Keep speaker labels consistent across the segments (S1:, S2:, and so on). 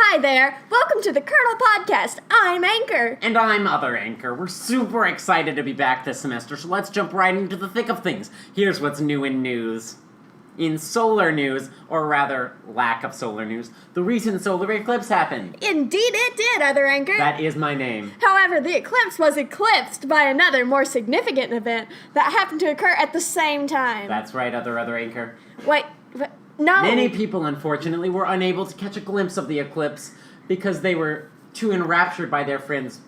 S1: Hi there, welcome to the Colonel Podcast. I'm Anchor.
S2: And I'm Other Anchor. We're super excited to be back this semester, so let's jump right into the thick of things. Here's what's new in news. In solar news, or rather, lack of solar news, the recent solar eclipse happened.
S1: Indeed it did, Other Anchor.
S2: That is my name.
S1: However, the eclipse was eclipsed by another more significant event that happened to occur at the same time.
S2: That's right, Other Anchor.
S1: Wait, no.
S2: Many people, unfortunately, were unable to catch a glimpse of the eclipse because they were too enraptured by their friends'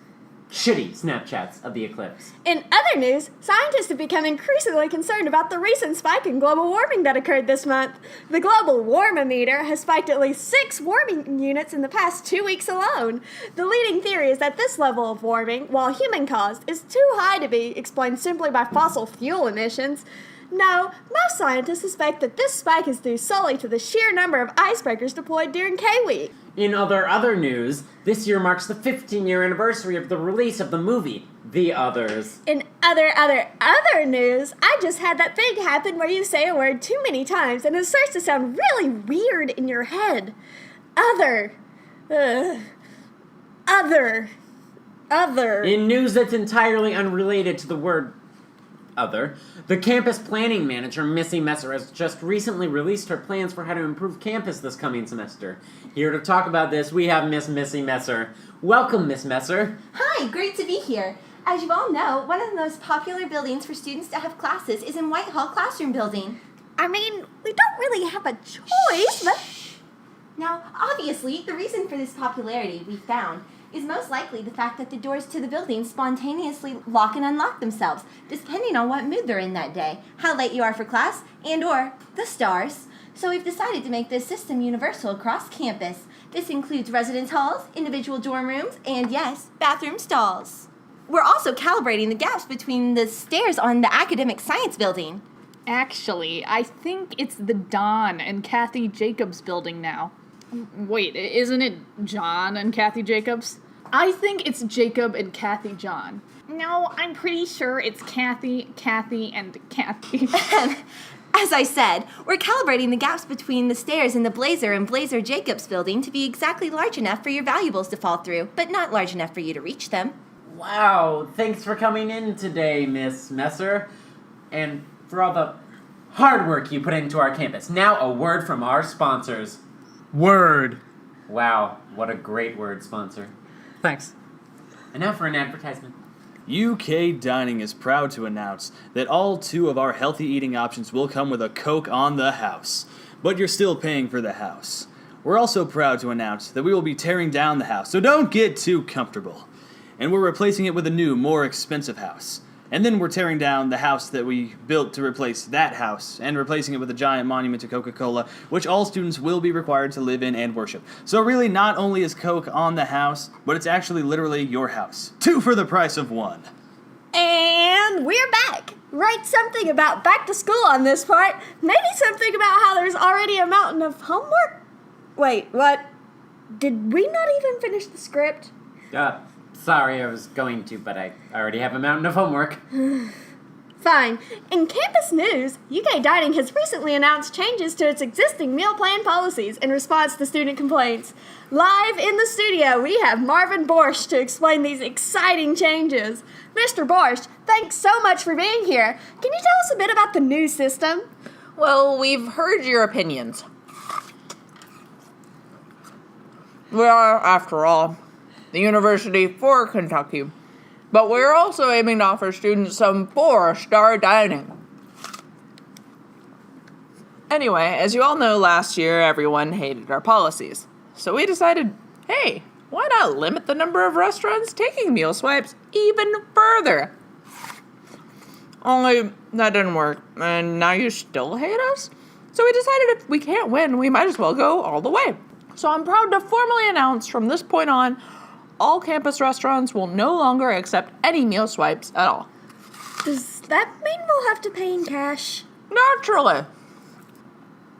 S2: shitty Snapchats of the eclipse.
S1: In other news, scientists have become increasingly concerned about the recent spike in global warming that occurred this month. The global warmometer has spiked at least 6 warming units in the past 2 weeks alone. The leading theory is that this level of warming, while human-caused, is too high to be explained simply by fossil fuel emissions. No, most scientists suspect that this spike is due solely to the sheer number of icebreakers deployed during K-Week.
S2: In other news, this year marks the 15-year anniversary of the release of the movie, The Others.
S1: In other news, I just had that thing happen where you say a word too many times and it starts to sound really weird in your head. Other.
S2: In news that's entirely unrelated to the word other, the campus planning manager, Missy Messer, has just recently released her plans for how to improve campus this coming semester. Here to talk about this, we have Miss Missy Messer. Welcome, Miss Messer.
S3: Hi, great to be here. As you all know, one of the most popular buildings for students to have classes is in Whitehall Classroom Building.
S1: I mean, we don't really have a choice, but...
S3: Now, obviously, the reason for this popularity, we found, is most likely the fact that the doors to the building spontaneously lock and unlock themselves, depending on what mood they're in that day, how late you are for class, and/or the stars. So we've decided to make this system universal across campus. This includes residence halls, individual dorm rooms, and yes, bathroom stalls. We're also calibrating the gaps between the stairs on the academic science building.
S4: Actually, I think it's the Don and Kathy Jacobs building now. Wait, isn't it John and Kathy Jacobs? I think it's Jacob and Kathy John. No, I'm pretty sure it's Kathy, and Kathy.
S3: As I said, we're calibrating the gaps between the stairs in the Blazer and Blazer Jacobs building to be exactly large enough for your valuables to fall through, but not large enough for you to reach them.
S2: Wow, thanks for coming in today, Miss Messer, and for all the hard work you put into our campus. Now a word from our sponsors.
S5: Word.
S2: Wow, what a great word, sponsor.
S5: Thanks.
S2: And now for an advertisement.
S5: UK Dining is proud to announce that all 2 of our healthy eating options will come with a Coke on the house, but you're still paying for the house. We're also proud to announce that we will be tearing down the house, so don't get too comfortable. And we're replacing it with a new, more expensive house. And then we're tearing down the house that we built to replace that house and replacing it with a giant monument to Coca-Cola, which all students will be required to live in and worship. So really, not only is Coke on the house, but it's actually literally your house. 2 for the price of 1.
S1: And we're back. Write something about back to school on this part. Maybe something about how there's already a mountain of homework. Wait, what? Did we not even finish the script?
S2: Sorry, I was going to, but I already have a mountain of homework.
S1: Fine. In campus news, UK Dining has recently announced changes to its existing meal plan policies in response to student complaints. Live in the studio, we have Marvin Borsch to explain these exciting changes. Mr. Borsch, thanks so much for being here. Can you tell us a bit about the new system?
S6: Well, we've heard your opinions. We are, after all, the University for Kentucky, but we're also aiming to offer students some 4-star dining. Anyway, as you all know, last year everyone hated our policies, so we decided, hey, why not limit the number of restaurants taking meal swipes even further? Only that didn't work, and now you still hate us? So we decided if we can't win, we might as well go all the way. So I'm proud to formally announce from this point on, all campus restaurants will no longer accept any meal swipes at all.
S1: Does that mean we'll have to pay in cash?
S6: Naturally.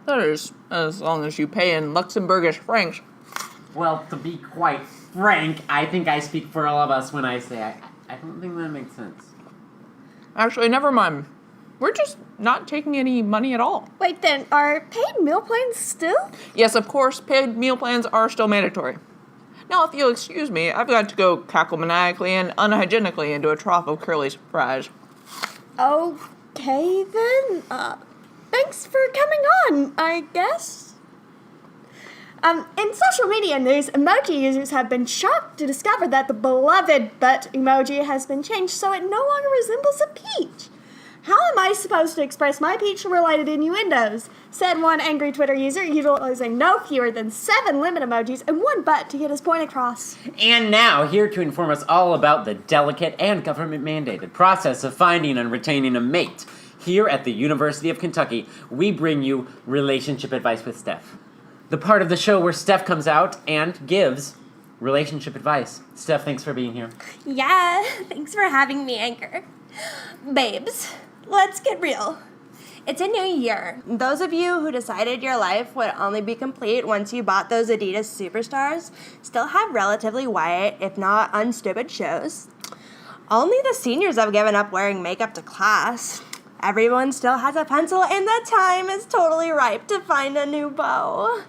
S6: That is, as long as you pay in Luxembourgish francs.
S2: Well, to be quite frank, I think I speak for all of us when I say I don't think that makes sense.
S6: Actually, never mind. We're just not taking any money at all.
S1: Wait, then, are paid meal plans still?
S6: Yes, of course, paid meal plans are still mandatory. Now, if you'll excuse me, I've got to go cackle maniacally and unhygienically into a trough of Curly's fries.
S1: Okay, then. Thanks for coming on, I guess. In social media news, emoji users have been shocked to discover that the beloved butt emoji has been changed so it no longer resembles a peach. How am I supposed to express my peach-related innuendos? Said one angry Twitter user, utilizing no fewer than 7 lemon emojis and 1 butt to get his point across.
S2: And now, here to inform us all about the delicate and government-mandated process of finding and retaining a mate, here at the University of Kentucky, we bring you Relationship Advice with Steph. The part of the show where Steph comes out and gives relationship advice. Steph, thanks for being here.
S3: Yeah, thanks for having me, Anchor. Babes, let's get real. It's a new year. Those of you who decided your life would only be complete once you bought those Adidas Superstars still have relatively white, if not unstupid shows. Only the seniors have given up wearing makeup to class. Everyone still has a pencil, and the time is totally ripe to find a new beau.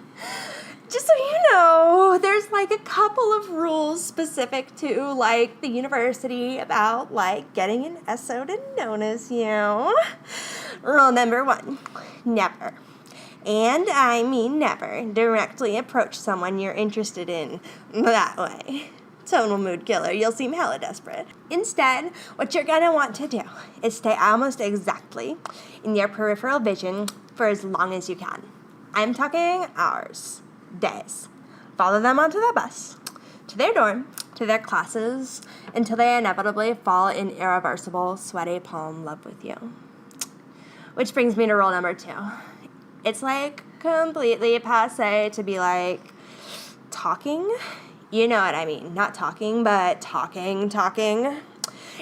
S3: Just so you know, there's like a couple of rules specific to like the university about like getting an SO to notice you. Rule number 1, never, and I mean never, directly approach someone you're interested in that way. Total mood killer, you'll seem hella desperate. Instead, what you're gonna want to do is stay almost exactly in their peripheral vision for as long as you can. I'm talking hours, days. Follow them onto the bus, to their dorm, to their classes, until they inevitably fall in irreversible, sweaty palm love with you. Which brings me to rule number 2. It's like completely passe to be like talking. You know what I mean. Not talking, but talking.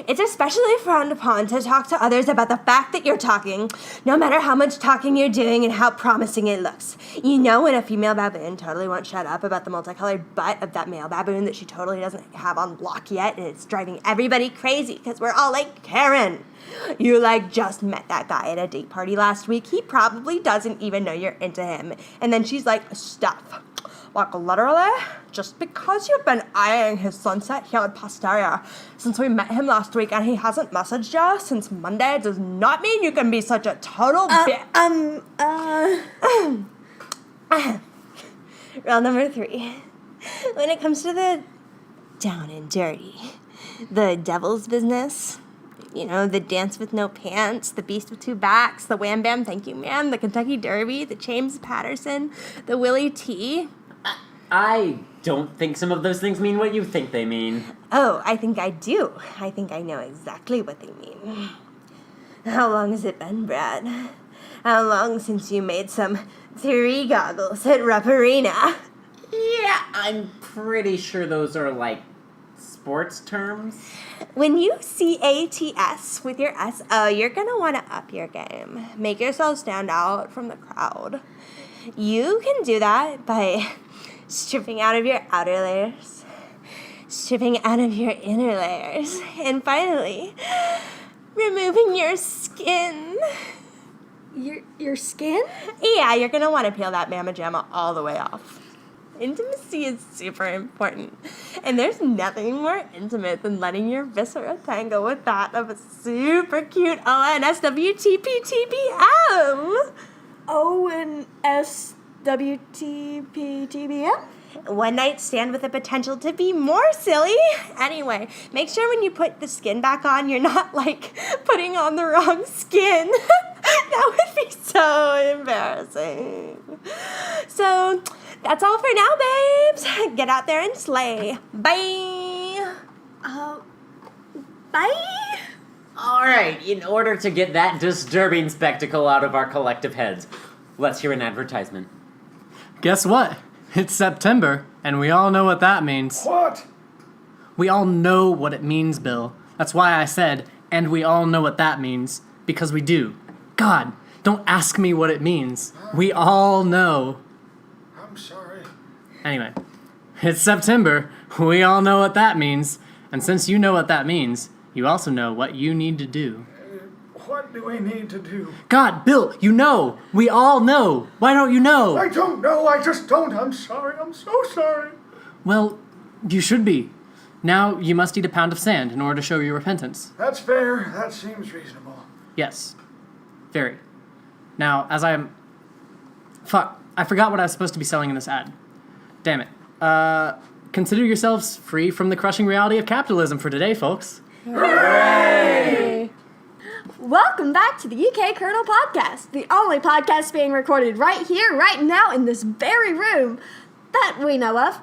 S3: It's especially frowned upon to talk to others about the fact that you're talking, no matter how much talking you're doing and how promising it looks. You know when a female baboon totally won't shut up about the multicolored butt of that male baboon that she totally doesn't have on lock yet, and it's driving everybody crazy because we're all like, Karen, you like just met that guy at a date party last week. He probably doesn't even know you're into him. And then she's like, Steph, like literally, just because you've been eyeing his sunset here in Pasteria since we met him last week and he hasn't messaged you since Monday does not mean you can be such a total bitch. Rule number 3. When it comes to the down and dirty, the devil's business, you know, the dance with no pants, the beast with 2 backs, the wham bam thank you ma'am, the Kentucky Derby, the James Patterson, the Willie T.
S2: I don't think some of those things mean what you think they mean.
S3: Oh, I think I do. I think I know exactly what they mean. How long has it been, Brad? How long since you made some 3 goggles at Rupperina?
S2: Yeah, I'm pretty sure those are like sports terms.
S3: When you see ATS with your SO, you're going to want to up your game. Make yourself stand out from the crowd. You can do that by stripping out of your outer layers, stripping out of your inner layers, and finally, removing your skin.
S1: Your skin?
S3: Yeah, you're going to want to peel that mamma jamma all the way off. Intimacy is super important, and there's nothing more intimate than letting your viscera tangle with that of a super cute ONSWTPTBM.
S1: ONSWTPTBM?
S3: One night stand with the potential to be more silly. Anyway, make sure when you put the skin back on, you're not like putting on the wrong skin. That would be so embarrassing. So that's all for now, babes. Get out there and slay. Bye.
S1: Bye?
S2: Alright, in order to get that disturbing spectacle out of our collective heads, let's hear an advertisement.
S7: Guess what? It's September, and we all know what that means.
S8: What?
S7: We all know what it means, Bill. That's why I said, and we all know what that means. Because we do. God, don't ask me what it means. We all know.
S8: I'm sorry.
S7: Anyway, it's September. We all know what that means. And since you know what that means, you also know what you need to do.
S8: What do we need to do?
S7: God, Bill, you know. We all know. Why don't you know?
S8: I don't know. I just don't. I'm sorry. I'm so sorry.
S7: Well, You should be. Now you must eat a pound of sand in order to show your repentance.
S8: That's fair. That seems reasonable.
S7: Yes. Very. Now, as I am... Fuck. I forgot what I was supposed to be selling in this ad. Damn it. Consider yourselves free from the crushing reality of capitalism for today, folks.
S1: Hooray! Welcome back to the UK Colonel Podcast, the only podcast being recorded right here, right now, in this very room that we know of.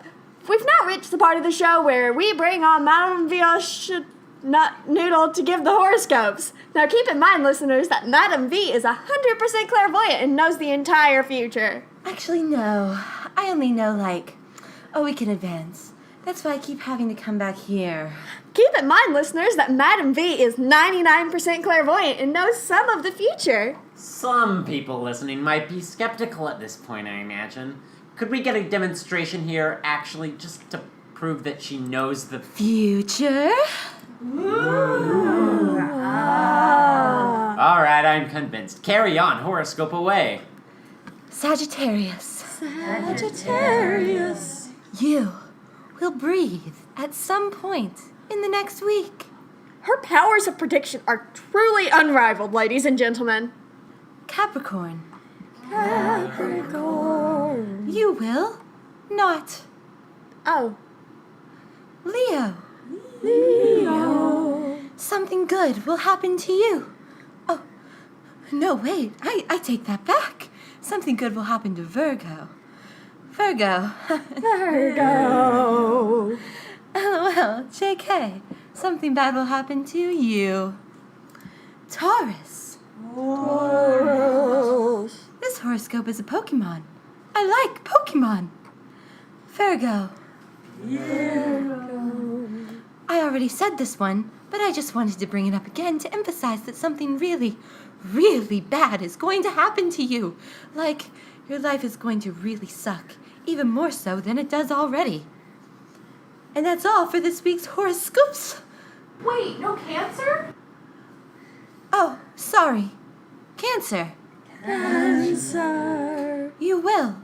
S1: We've now reached the part of the show where we bring on Madame Vioche Nut Noodle to give the horoscopes. Now keep in mind, listeners, that Madame V is 100% clairvoyant and knows the entire future.
S3: Actually, no. I only know, a week in advance. That's why I keep having to come back here.
S1: Keep in mind, listeners, that Madame V is 99% clairvoyant and knows some of the future.
S2: Some people listening might be skeptical at this point, I imagine. Could we get a demonstration here, actually, just to prove that she knows the
S3: Future?
S2: Alright, I'm convinced. Carry on, horoscope away.
S3: Sagittarius.
S1: Sagittarius.
S3: You will breathe at some point in the next week.
S1: Her powers of prediction are truly unrivaled, ladies and gentlemen.
S3: Capricorn.
S1: Capricorn.
S3: You will not.
S1: Oh.
S3: Leo.
S1: Leo.
S3: Something good will happen to you. Oh, no, wait. I take that back. Something good will happen to Virgo. Virgo.
S1: Virgo.
S3: LOL, JK. Something bad will happen to you. Taurus.
S1: Taurus.
S3: This horoscope is a Pokemon. I like Pokemon. Virgo. I already said this one, but I just wanted to bring it up again to emphasize that something really, really bad is going to happen to you. Like, your life is going to really suck, even more so than it does already. And that's all for this week's horoscopes.
S4: Wait, no Cancer?
S3: Oh, sorry. Cancer.
S1: Cancer.
S3: You will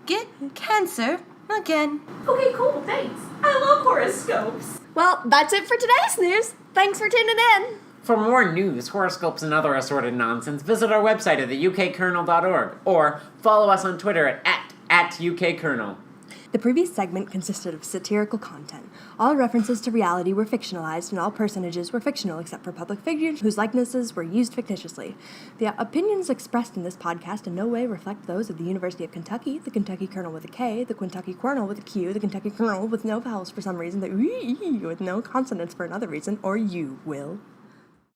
S3: get cancer again.
S4: Okay, cool, thanks. I love horoscopes.
S1: Well, that's it for today's news. Thanks for tuning in.
S2: For more news, horoscopes, and other assorted nonsense, visit our website at theukcolonel.org or follow us on Twitter at UKColonel.
S9: The previous segment consisted of satirical content. All references to reality were fictionalized, and all personages were fictional except for public figures whose likenesses were used fictitiously. The opinions expressed in this podcast in no way reflect those of the University of Kentucky, the Kentucky Colonel with a K, the Kentucky Colonel with a Q, the Kentucky Colonel with no vowels for some reason, with no consonants for another reason, or you, Will.